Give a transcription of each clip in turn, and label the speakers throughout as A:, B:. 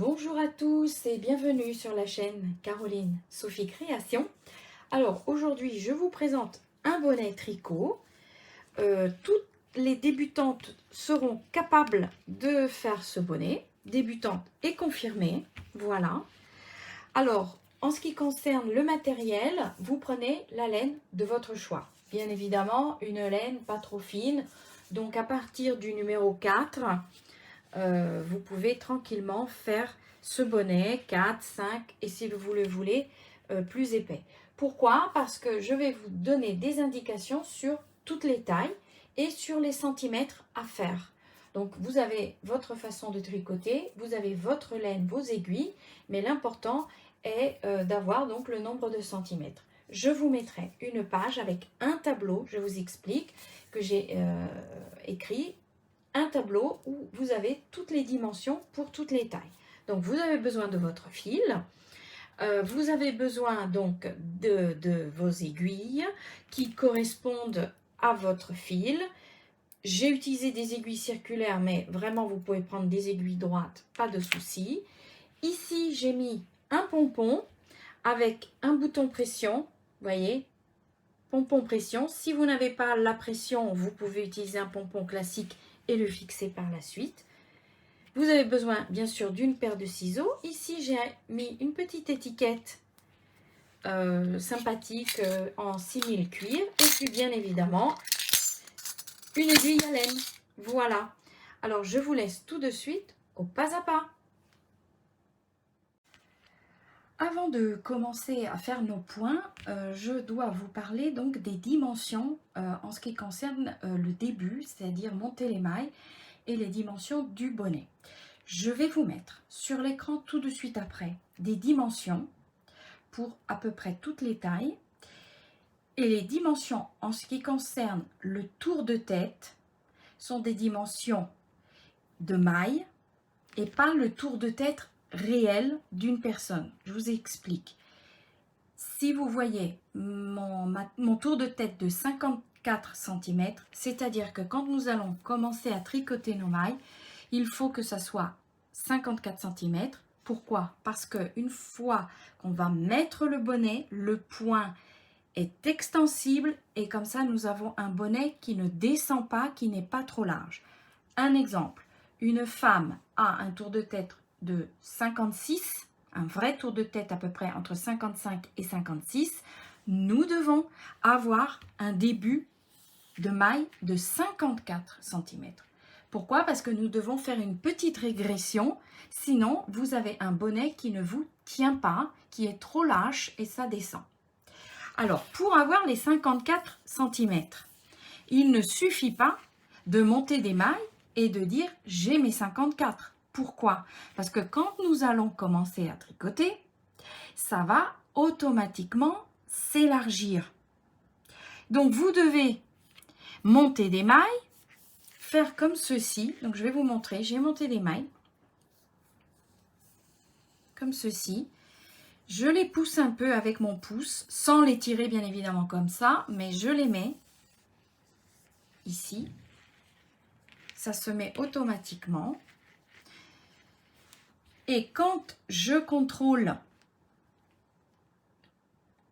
A: Bonjour à tous et bienvenue sur la chaîne Caroline Sophie Création. Alors aujourd'hui je vous présente un bonnet tricot. Toutes les débutantes seront capables de faire ce bonnet, débutantes et confirmées, voilà. Alors en ce qui concerne le matériel, vous prenez la laine de votre choix. Bien évidemment une laine pas trop fine, donc à partir du numéro 4, vous pouvez tranquillement faire ce bonnet 4, 5 et si vous le voulez plus épais. Pourquoi? Parce que je vais vous donner des indications sur toutes les tailles et sur les centimètres à faire. Donc vous avez votre façon de tricoter, vous avez votre laine, vos aiguilles, mais l'important est d'avoir donc le nombre de centimètres. Je vous mettrai une page avec un tableau, je vous explique, que j'ai écrit, un tableau où vous avez toutes les dimensions pour toutes les tailles. Donc vous avez besoin de votre fil, vous avez besoin donc de vos aiguilles qui correspondent à votre fil. J'ai utilisé des aiguilles circulaires, mais vraiment vous pouvez prendre des aiguilles droites, pas de souci. Ici j'ai mis un pompon avec un bouton pression, voyez, pompon pression. Si vous n'avez pas la pression, vous pouvez utiliser un pompon classique et le fixer par la suite. Vous avez besoin bien sûr d'une paire de ciseaux. Ici j'ai mis une petite étiquette sympathique en simili cuir et puis bien évidemment une aiguille à laine. Voilà. Alors je vous laisse tout de suite au pas à pas. Avant de commencer à faire nos points, je dois vous parler donc des dimensions en ce qui concerne le début, c'est-à-dire monter les mailles et les dimensions du bonnet. Je vais vous mettre sur l'écran tout de suite après des dimensions pour à peu près toutes les tailles. Et les dimensions en ce qui concerne le tour de tête sont des dimensions de mailles et pas le tour de tête réel d'une personne. Je vous explique. Si vous voyez mon tour de tête de 54 cm, c'est-à-dire que quand nous allons commencer à tricoter nos mailles, il faut que ça soit 54 cm. Pourquoi? Parce qu'une fois qu'on va mettre le bonnet, le point est extensible et comme ça nous avons un bonnet qui ne descend pas, qui n'est pas trop large. Un exemple, une femme a un tour de tête de 56, un vrai tour de tête à peu près entre 55 et 56, nous devons avoir un début de maille de 54 cm. Pourquoi? Parce que nous devons faire une petite régression, sinon vous avez un bonnet qui ne vous tient pas, qui est trop lâche et ça descend. Alors, pour avoir les 54 cm, il ne suffit pas de monter des mailles et de dire « j'ai mes 54 ». Pourquoi? Parce que quand nous allons commencer à tricoter, ça va automatiquement s'élargir. Donc, vous devez monter des mailles, faire comme ceci. Donc, je vais vous montrer. J'ai monté des mailles comme ceci. Je les pousse un peu avec mon pouce, sans les tirer bien évidemment comme ça, mais je les mets ici. Ça se met automatiquement. Et quand je contrôle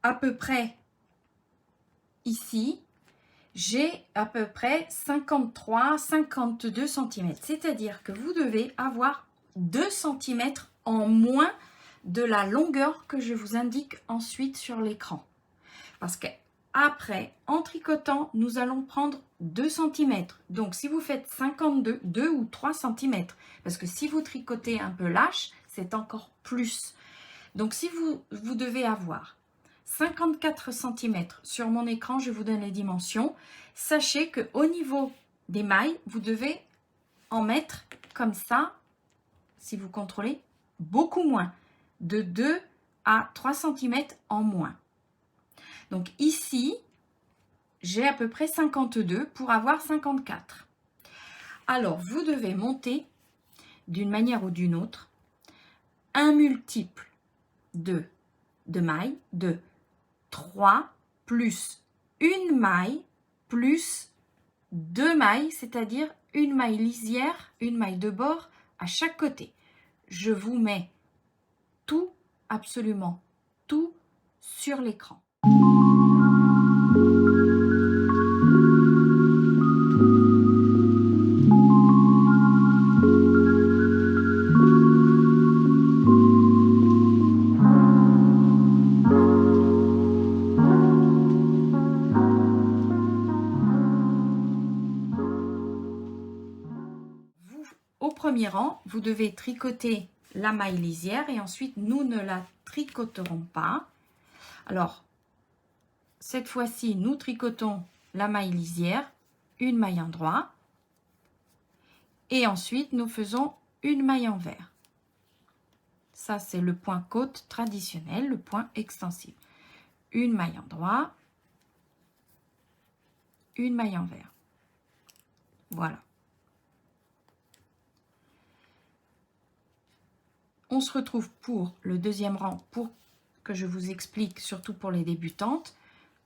A: à peu près ici, j'ai à peu près 53-52 cm. C'est-à-dire que vous devez avoir 2 cm en moins de la longueur que je vous indique ensuite sur l'écran. Parce qu'après, en tricotant, nous allons prendre 2 cm. Donc, si vous faites 52, 2 ou 3 cm, parce que si vous tricotez un peu lâche, c'est encore plus. Donc, si vous devez avoir 54 cm sur mon écran, je vous donne les dimensions. Sachez qu'au niveau des mailles, vous devez en mettre comme ça, si vous contrôlez, beaucoup moins, de 2 à 3 cm en moins. Donc ici, j'ai à peu près 52 pour avoir 54. Alors, vous devez monter d'une manière ou d'une autre un multiple de mailles, de 3 plus une maille plus 2 mailles, c'est-à-dire une maille lisière, une maille de bord à chaque côté. je vous mets tout, absolument tout sur l'écran. Au premier rang, vous devez tricoter la maille lisière et ensuite nous ne la tricoterons pas. Alors, cette fois-ci, nous tricotons la maille lisière, une maille endroit et ensuite nous faisons une maille envers. Ça, c'est le point côte traditionnel, le point extensif. Une maille endroit, une maille envers. Voilà. On se retrouve pour le deuxième rang pour que je vous explique, surtout pour les débutantes,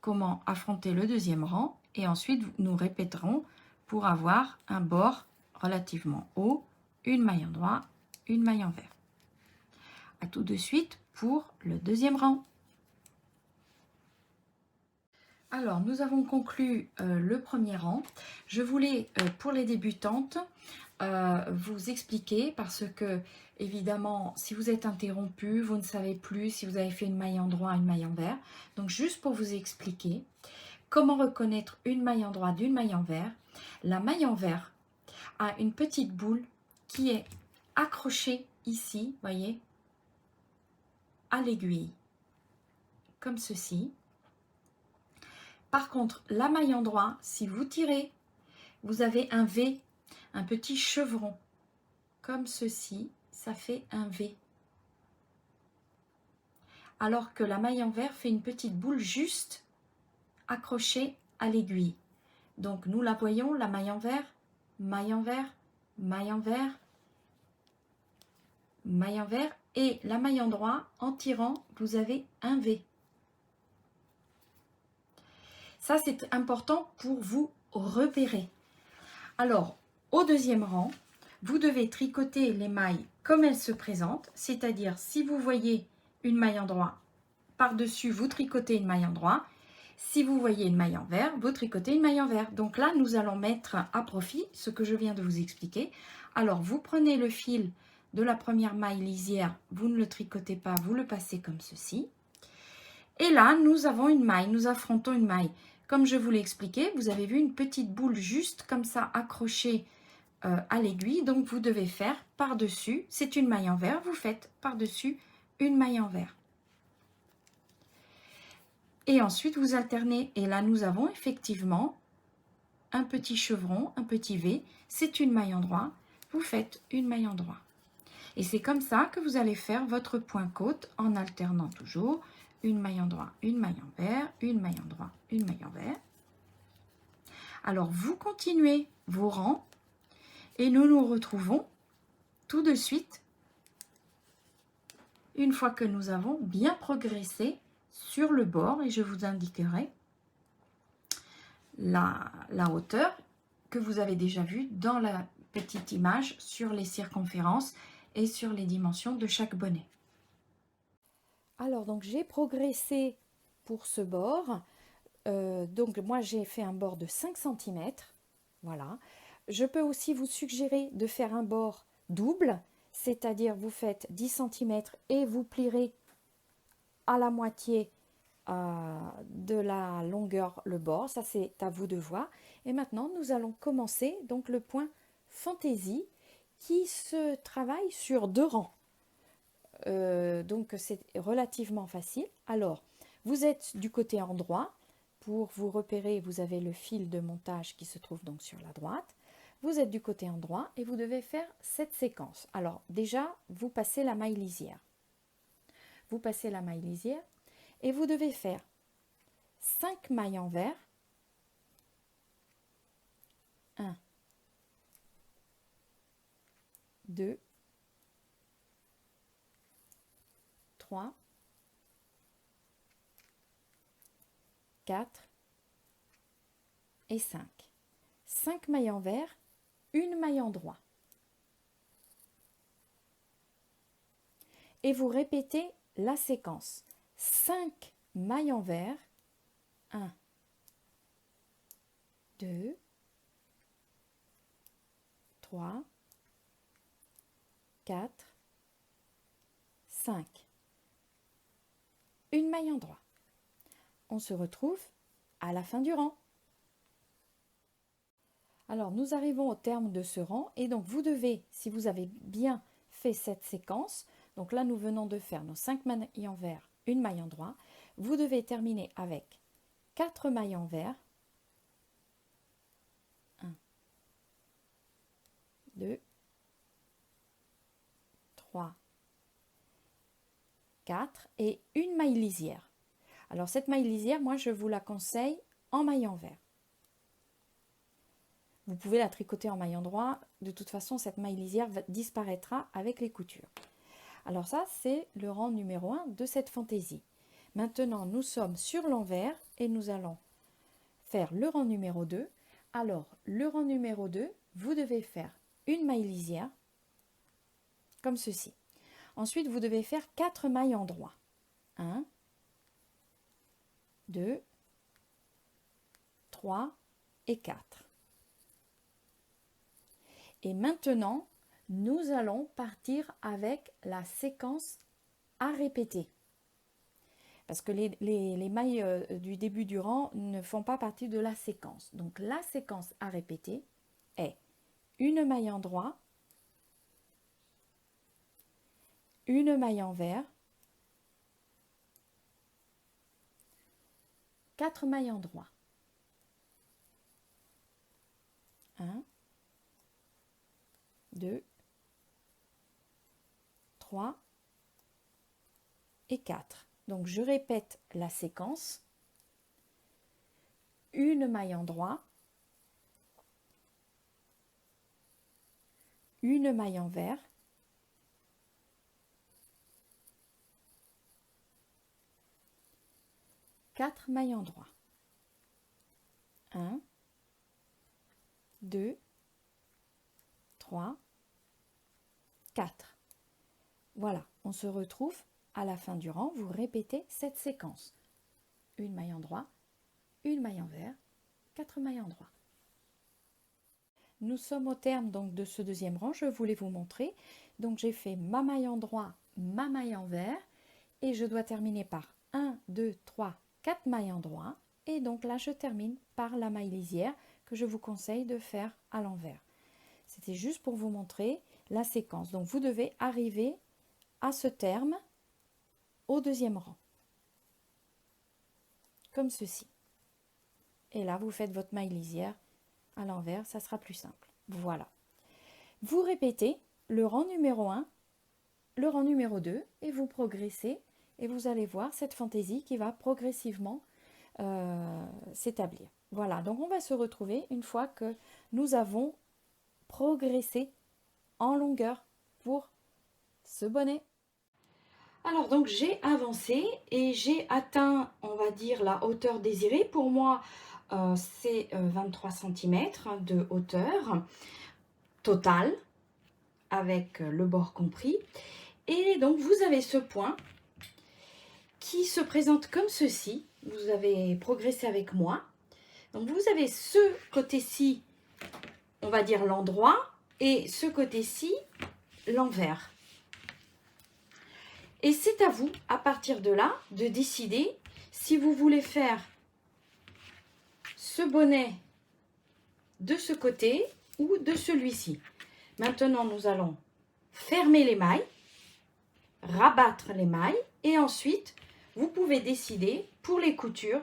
A: comment affronter le deuxième rang. Et ensuite, nous répéterons pour avoir un bord relativement haut, une maille endroit, une maille envers. À tout de suite pour le deuxième rang. Alors, nous avons conclu le premier rang. Je voulais, pour les débutantes, vous expliquer parce que, évidemment, si vous êtes interrompu, vous ne savez plus si vous avez fait une maille endroit, une maille envers. Donc, juste pour vous expliquer comment reconnaître une maille endroit d'une maille envers. La maille envers a une petite boule qui est accrochée ici, voyez, à l'aiguille, comme ceci. Par contre, la maille endroit, si vous tirez, vous avez un V, un petit chevron, comme ceci, ça fait un V. Alors que la maille envers fait une petite boule juste accrochée à l'aiguille. Donc nous la voyons, la maille envers, maille envers, maille envers, maille envers, et la maille endroit, en tirant, vous avez un V. Ça, c'est important pour vous repérer. Alors, au deuxième rang, vous devez tricoter les mailles comme elles se présentent, c'est-à-dire si vous voyez une maille endroit, par-dessus, vous tricotez une maille endroit. Si vous voyez une maille envers, vous tricotez une maille envers. Donc là, nous allons mettre à profit ce que je viens de vous expliquer. Alors, vous prenez le fil de la première maille lisière, vous ne le tricotez pas, vous le passez comme ceci. Et là, nous avons une maille, nous affrontons une maille. Comme je vous l'ai expliqué, vous avez vu une petite boule juste comme ça accrochée à l'aiguille. Donc, vous devez faire par-dessus, c'est une maille envers, vous faites par-dessus une maille envers. Et ensuite, vous alternez. Et là, nous avons effectivement un petit chevron, un petit V. C'est une maille endroit. Vous faites une maille endroit. Et c'est comme ça que vous allez faire votre point côte en alternant toujours une maille endroit, une maille envers, une maille endroit, une maille envers. Alors, vous continuez vos rangs et nous nous retrouvons tout de suite une fois que nous avons bien progressé sur le bord et je vous indiquerai la hauteur que vous avez déjà vue dans la petite image sur les circonférences et sur les dimensions de chaque bonnet. Alors, donc j'ai progressé pour ce bord. Donc, moi, j'ai fait un bord de 5 cm. Voilà. Je peux aussi vous suggérer de faire un bord double, c'est-à-dire vous faites 10 cm et vous plierez à la moitié de la longueur le bord. Ça, c'est à vous de voir. Et maintenant, nous allons commencer donc le point fantaisie qui se travaille sur 2 rangs. Donc, c'est relativement facile. Alors, vous êtes du côté endroit. Pour vous repérer, vous avez le fil de montage qui se trouve donc sur la droite. Vous êtes du côté endroit et vous devez faire cette séquence. Alors, déjà, vous passez la maille lisière. Vous passez la maille lisière et vous devez faire 5 mailles envers. 1, 2, 3, 4 et 5. 5 mailles envers, une maille endroit. et vous répétez la séquence. 5 mailles envers, 1, 2, 3, 4, 5. Une maille en droit. On se retrouve à la fin du rang. Alors, nous arrivons au terme de ce rang et donc vous devez, si vous avez bien fait cette séquence, donc là nous venons de faire nos 5 mailles envers, une maille en droit, vous devez terminer avec 4 mailles envers, 1, 2, 3, 4 et une maille lisière. Alors cette maille lisière, moi je vous la conseille en maille envers. Vous pouvez la tricoter en maille en droit, de toute façon cette maille lisière disparaîtra avec les coutures. Alors ça c'est le rang numéro 1 de cette fantaisie. Maintenant nous sommes sur l'envers et nous allons faire le rang numéro 2. Alors le rang numéro 2, vous devez faire une maille lisière comme ceci. Ensuite vous devez faire 4 mailles en droit. 1, 2, 3 et 4. Et maintenant, nous allons partir avec la séquence à répéter. Parce que les mailles du début du rang ne font pas partie de la séquence. Donc la séquence à répéter est une maille en droit, une maille envers, 4 mailles en droit. 1, 2, 3 et 4. Donc je répète la séquence. Une maille en droit, une maille envers, 4 mailles en droit. 1, 2, 3, 4. Voilà, on se retrouve à la fin du rang, vous répétez cette séquence. Une maille en droit, une maille envers, 4 mailles en droit. Nous sommes au terme donc de ce deuxième rang, je voulais vous montrer. Donc j'ai fait ma maille en droit, ma maille envers et je dois terminer par 1, 2, 3, 4 mailles en droit. Et donc là je termine par la maille lisière que je vous conseille de faire à l'envers. C'était juste pour vous montrer la séquence. Donc vous devez arriver à ce terme au deuxième rang. Comme ceci. Et là vous faites votre maille lisière à l'envers, ça sera plus simple. Voilà. Vous répétez le rang numéro 1, le rang numéro 2 et vous progressez et vous allez voir cette fantaisie qui va progressivement s'établir. Voilà, donc on va se retrouver une fois que nous avons progressé en longueur pour ce bonnet. Alors donc j'ai avancé et j'ai atteint, on va dire, la hauteur désirée. Pour moi, c'est 23 cm de hauteur totale, avec le bord compris. Et donc vous avez ce point qui se présente comme ceci. Vous avez progressé avec moi. Donc vous avez ce côté-ci, on va dire l'endroit, et ce côté-ci, l'envers. Et c'est à vous, à partir de là, de décider si vous voulez faire ce bonnet de ce côté ou de celui-ci. Maintenant, nous allons fermer les mailles, rabattre les mailles et ensuite, vous pouvez décider pour les coutures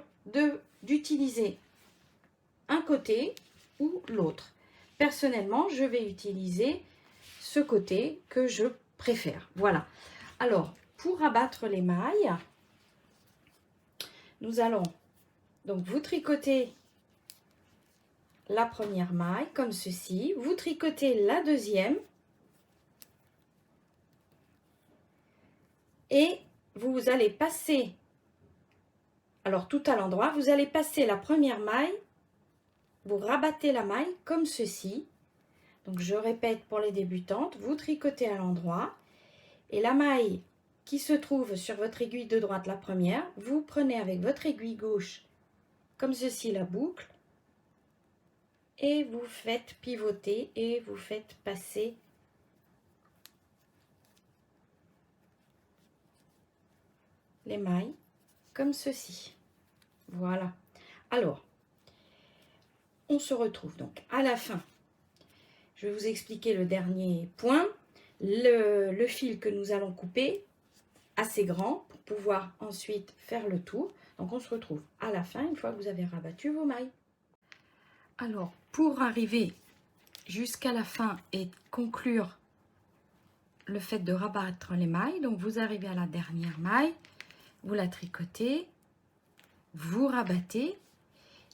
A: d'utiliser un côté ou l'autre. Personnellement, je vais utiliser ce côté que je préfère. Voilà. Alors, pour rabattre les mailles, nous allons donc vous tricoter la première maille comme ceci, vous tricotez la deuxième et vous allez passer, alors tout à l'endroit, vous allez passer la première maille, vous rabattez la maille comme ceci. Donc je répète pour les débutantes, vous tricotez à l'endroit et la maille qui se trouve sur votre aiguille de droite, la première, vous prenez avec votre aiguille gauche, comme ceci, la boucle, et vous faites pivoter et vous faites passer les mailles comme ceci. Voilà. Alors, on se retrouve donc à la fin. Je vais vous expliquer le dernier point. Le fil que nous allons couper, assez grand pour pouvoir ensuite faire le tour. Donc on se retrouve à la fin, une fois que vous avez rabattu vos mailles. Alors, pour arriver jusqu'à la fin et conclure le fait de rabattre les mailles, donc vous arrivez à la dernière maille, vous la tricotez, vous rabattez,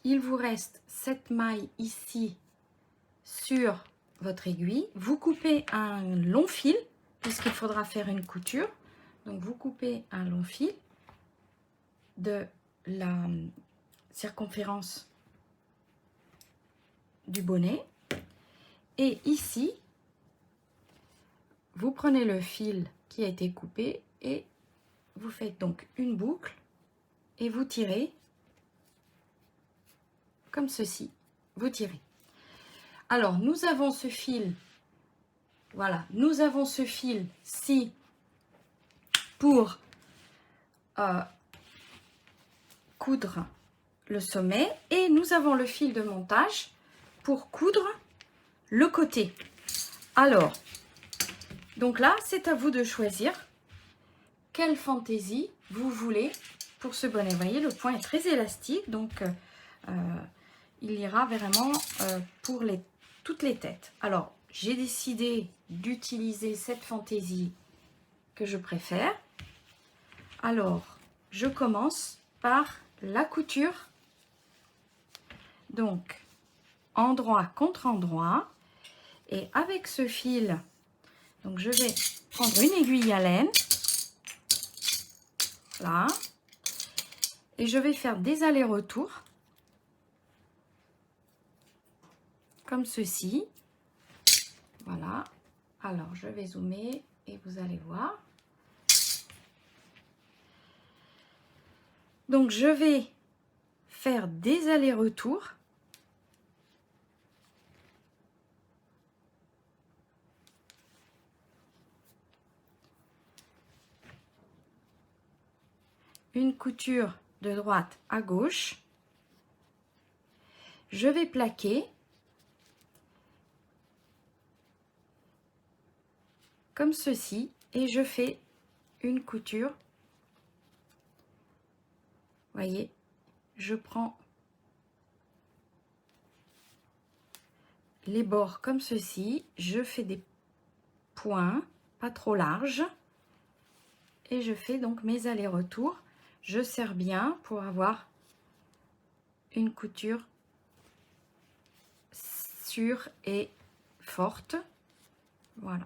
A: il vous reste cette maille ici sur votre aiguille, vous coupez un long fil puisqu'il faudra faire une couture, donc vous coupez un long fil de la circonférence du bonnet et ici vous prenez le fil qui a été coupé et vous faites donc une boucle et vous tirez comme ceci, vous tirez. Alors nous avons ce fil, voilà, nous avons ce fil-ci pour coudre le sommet et nous avons le fil de montage pour coudre le côté. Alors, donc là, c'est à vous de choisir quelle fantaisie vous voulez pour ce bonnet. Vous voyez, le point est très élastique, donc il ira vraiment pour toutes les têtes. Alors, j'ai décidé d'utiliser cette fantaisie que je préfère. Alors, je commence par la couture. Donc, endroit contre endroit. Et avec ce fil, donc je vais prendre une aiguille à laine. Là. Et je vais faire des allers-retours. Comme ceci. Voilà. Alors, je vais zoomer et vous allez voir. Donc, je vais faire des allers-retours. Une couture de droite à gauche. Je vais plaquer comme ceci et je fais une couture. Voyez, je prends les bords comme ceci, je fais des points pas trop larges et je fais donc mes allers-retours. Je serre bien pour avoir une couture sûre et forte. Voilà.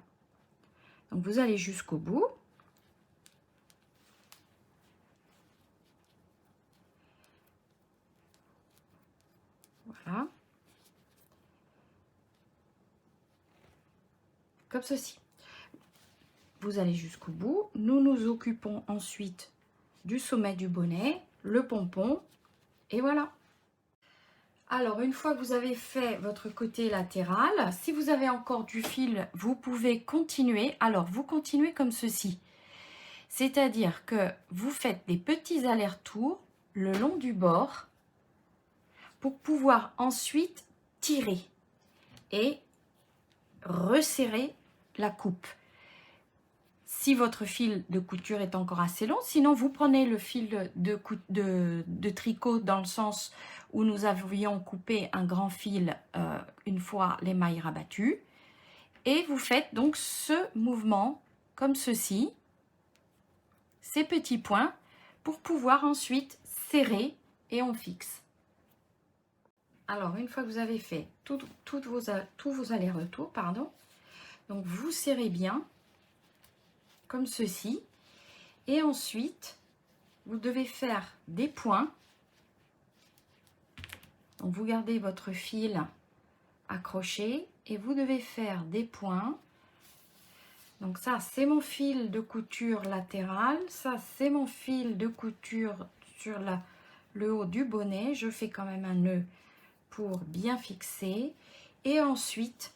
A: Donc vous allez jusqu'au bout. Voilà. Comme ceci. Vous allez jusqu'au bout. Nous nous occupons ensuite du sommet du bonnet, le pompon, et voilà. Alors, une fois que vous avez fait votre côté latéral, si vous avez encore du fil, vous pouvez continuer. Alors, vous continuez comme ceci. C'est-à-dire que vous faites des petits allers-retours le long du bord pour pouvoir ensuite tirer et resserrer la coupe. Si votre fil de couture est encore assez long, sinon vous prenez le fil de tricot dans le sens où nous avions coupé un grand fil une fois les mailles rabattues. Et vous faites donc ce mouvement comme ceci, ces petits points, pour pouvoir ensuite serrer et on fixe. Alors, une fois que vous avez fait tous vos allers-retours, pardon, donc vous serrez bien comme ceci et ensuite vous devez faire des points. Donc vous gardez votre fil accroché et vous devez faire des points Donc ça, c'est mon fil de couture latéral. Ça, c'est mon fil de couture sur le haut du bonnet. Je fais quand même un nœud pour bien fixer. Et ensuite,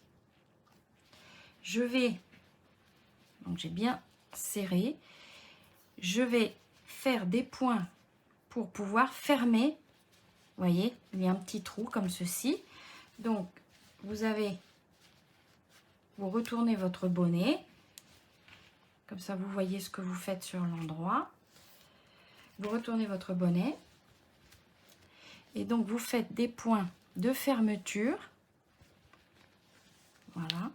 A: je vais, donc j'ai bien serré, je vais faire des points pour pouvoir fermer. Vous voyez, il y a un petit trou comme ceci. Donc, vous retournez votre bonnet. Comme ça, vous voyez ce que vous faites sur l'endroit. Vous retournez votre bonnet. Et donc, vous faites des points de fermeture. Voilà.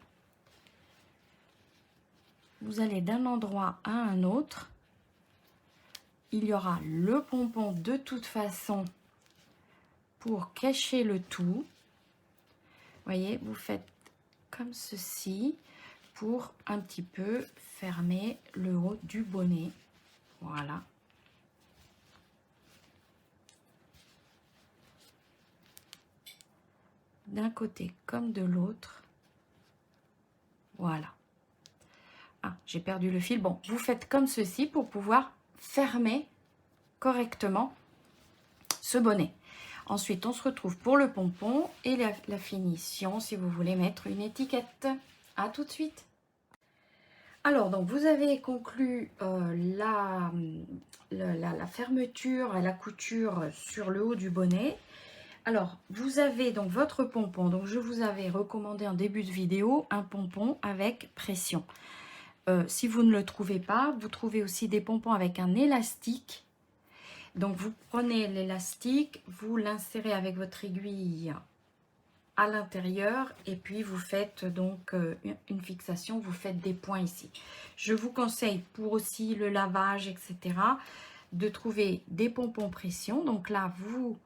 A: Vous allez d'un endroit à un autre. Il y aura le pompon de toute façon pour cacher le tout. Vous voyez, vous faites comme ceci pour un petit peu fermer le haut du bonnet. Voilà. D'un côté comme de l'autre. Voilà. Ah, j'ai perdu le fil. Bon, vous faites comme ceci pour pouvoir fermer correctement ce bonnet. Ensuite, on se retrouve pour le pompon et la finition si vous voulez mettre une étiquette. À tout de suite. Alors, donc vous avez conclu la fermeture et la couture sur le haut du bonnet. Alors, vous avez donc votre pompon. Donc, je vous avais recommandé en début de vidéo un pompon avec pression. Si vous ne le trouvez pas, vous trouvez aussi des pompons avec un élastique. Donc, vous prenez l'élastique, vous l'insérez avec votre aiguille à l'intérieur et puis vous faites donc une fixation, vous faites des points ici. Je vous conseille pour aussi le lavage, etc., de trouver des pompons pression. Donc là, vous,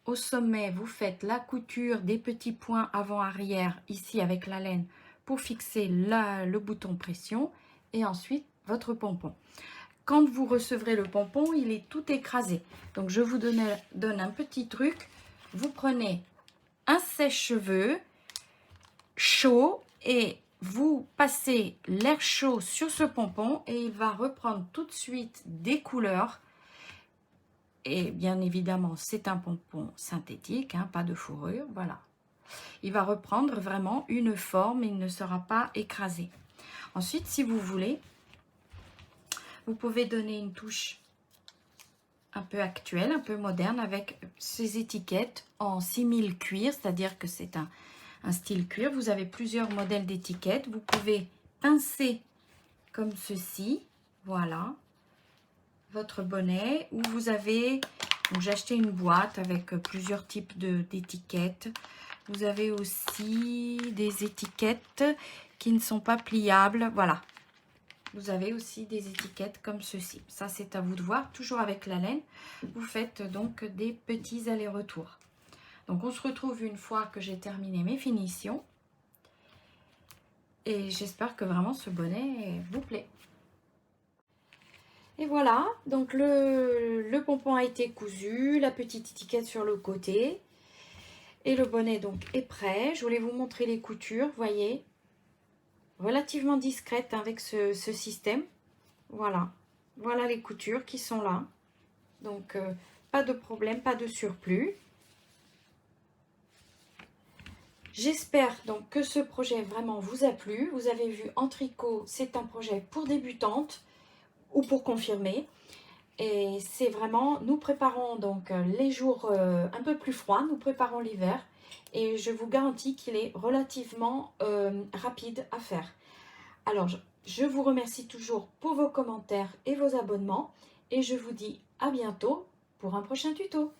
A: au sommet, vous faites la couture des petits points avant-arrière ici avec la laine pour fixer le bouton pression et ensuite votre pompon. Quand vous recevrez le pompon, il est tout écrasé. Donc, je vous donne un petit truc. Vous prenez un sèche-cheveux chaud et vous passez l'air chaud sur ce pompon et il va reprendre tout de suite des couleurs. Et bien évidemment, c'est un pompon synthétique, hein, pas de fourrure, voilà. Il va reprendre vraiment une forme, il ne sera pas écrasé. Ensuite, si vous voulez, vous pouvez donner une touche un peu actuelle, un peu moderne avec ces étiquettes en 6000 cuir, c'est-à-dire que c'est un style cuir. Vous avez plusieurs modèles d'étiquettes. Vous pouvez pincer comme ceci, voilà, votre bonnet. Ou vous avez, donc j'ai acheté une boîte avec plusieurs types d'étiquettes. Vous avez aussi des étiquettes qui ne sont pas pliables, voilà. Vous avez aussi des étiquettes comme ceci. Ça, c'est à vous de voir. Toujours avec la laine, vous faites donc des petits allers-retours. Donc, on se retrouve une fois que j'ai terminé mes finitions. Et j'espère que vraiment ce bonnet vous plaît. Et voilà, donc le pompon a été cousu, la petite étiquette sur le côté. Et le bonnet donc est prêt. Je voulais vous montrer les coutures, vous voyez. Relativement discrète avec ce système. Voilà. Voilà les coutures qui sont là. Donc, pas de problème, pas de surplus. J'espère donc que ce projet vraiment vous a plu. Vous avez vu en tricot, c'est un projet pour débutantes ou pour confirmer. Et c'est vraiment, nous préparons donc les jours un peu plus froids, nous préparons l'hiver. Et je vous garantis qu'il est relativement rapide à faire. Alors, je vous remercie toujours pour vos commentaires et vos abonnements. Et je vous dis à bientôt pour un prochain tuto.